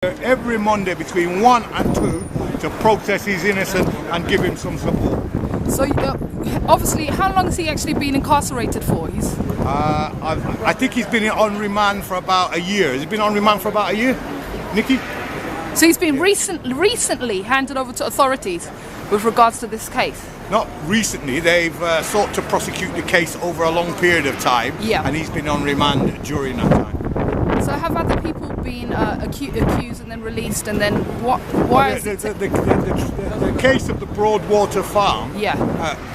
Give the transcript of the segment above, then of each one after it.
Every Monday between 1 and 2 to protest he's innocent and give him some support. So obviously, how long has he actually been incarcerated for? I think he's been on remand for about a year. Has he been on remand for about a year, Nikki? So he's been recently handed over to authorities with regards to this case? Not recently. They've sought to prosecute the case over a long period of time, and he's been on remand during that time. So have other people been accused and then released, and then what? Why is the case of the Broadwater Farm?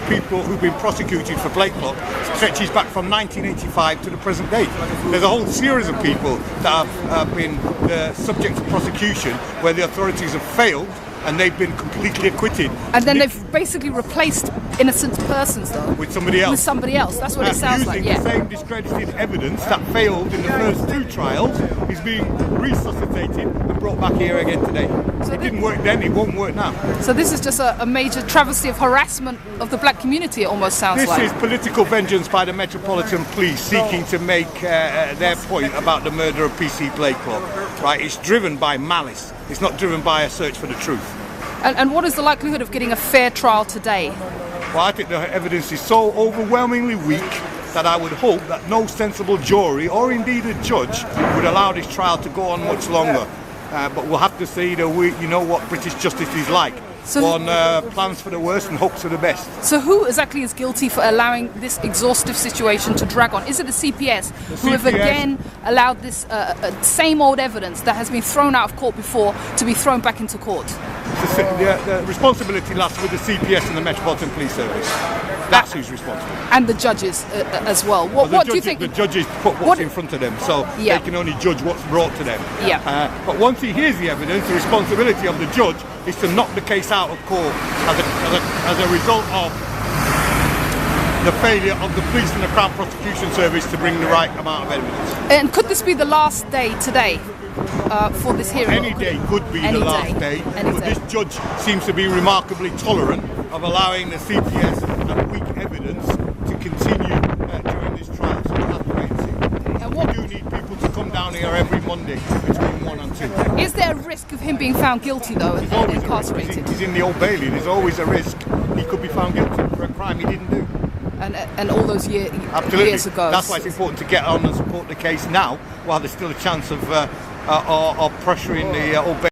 People who've been prosecuted for Blake Clock stretches back from 1985 to the present date. There's a whole series of people that have been subject to prosecution where the authorities have failed and they've been completely acquitted. And then they've basically replaced innocent persons, though, with somebody else. With somebody else. That's what it sounds like. Using the same discredited evidence that failed in the first two trials is being resuscitated and brought back here again today. So it didn't work then, it won't work now. So this is just a major travesty of harassment of the black community, it almost sounds like. This is political vengeance by the Metropolitan Police seeking to make their point about the murder of PC Blakelock. Right? It's driven by malice. It's not driven by a search for the truth. And what is the likelihood of getting a fair trial today? Well, I think the evidence is so overwhelmingly weak that I would hope that no sensible jury or indeed a judge would allow this trial to go on much longer. But we'll have to see, you know what British justice is like. On plans for the worst and hopes for the best. So who exactly is guilty for allowing this exhaustive situation to drag on? Is it the CPS who have again allowed this same old evidence that has been thrown out of court before to be thrown back into court? The responsibility lies with the CPS and the Metropolitan Police Service. That's who's responsible. And the judges as well. What do you think? The judges put what's in front of them, so they can only judge what's brought to them. But once he hears the evidence, the responsibility of the judge is to knock the case out of court as a result of the failure of the police and the Crown Prosecution Service to bring the right amount of evidence. And could this be the last day today for this hearing? Any day could be the last day. But this judge seems to be remarkably tolerant of allowing the CPS and weak evidence to continue during this trial. So we'll have to wait and see. We do need people to come down here every Monday between 1 and 2. Is there a risk of him being found guilty, though, and incarcerated? He's in the Old Bailey. There's always a risk he could be found guilty for a crime he didn't do. And all those years ago. That's why it's important to get on and support the case now, while there's still a chance of pressuring the Old Bailey.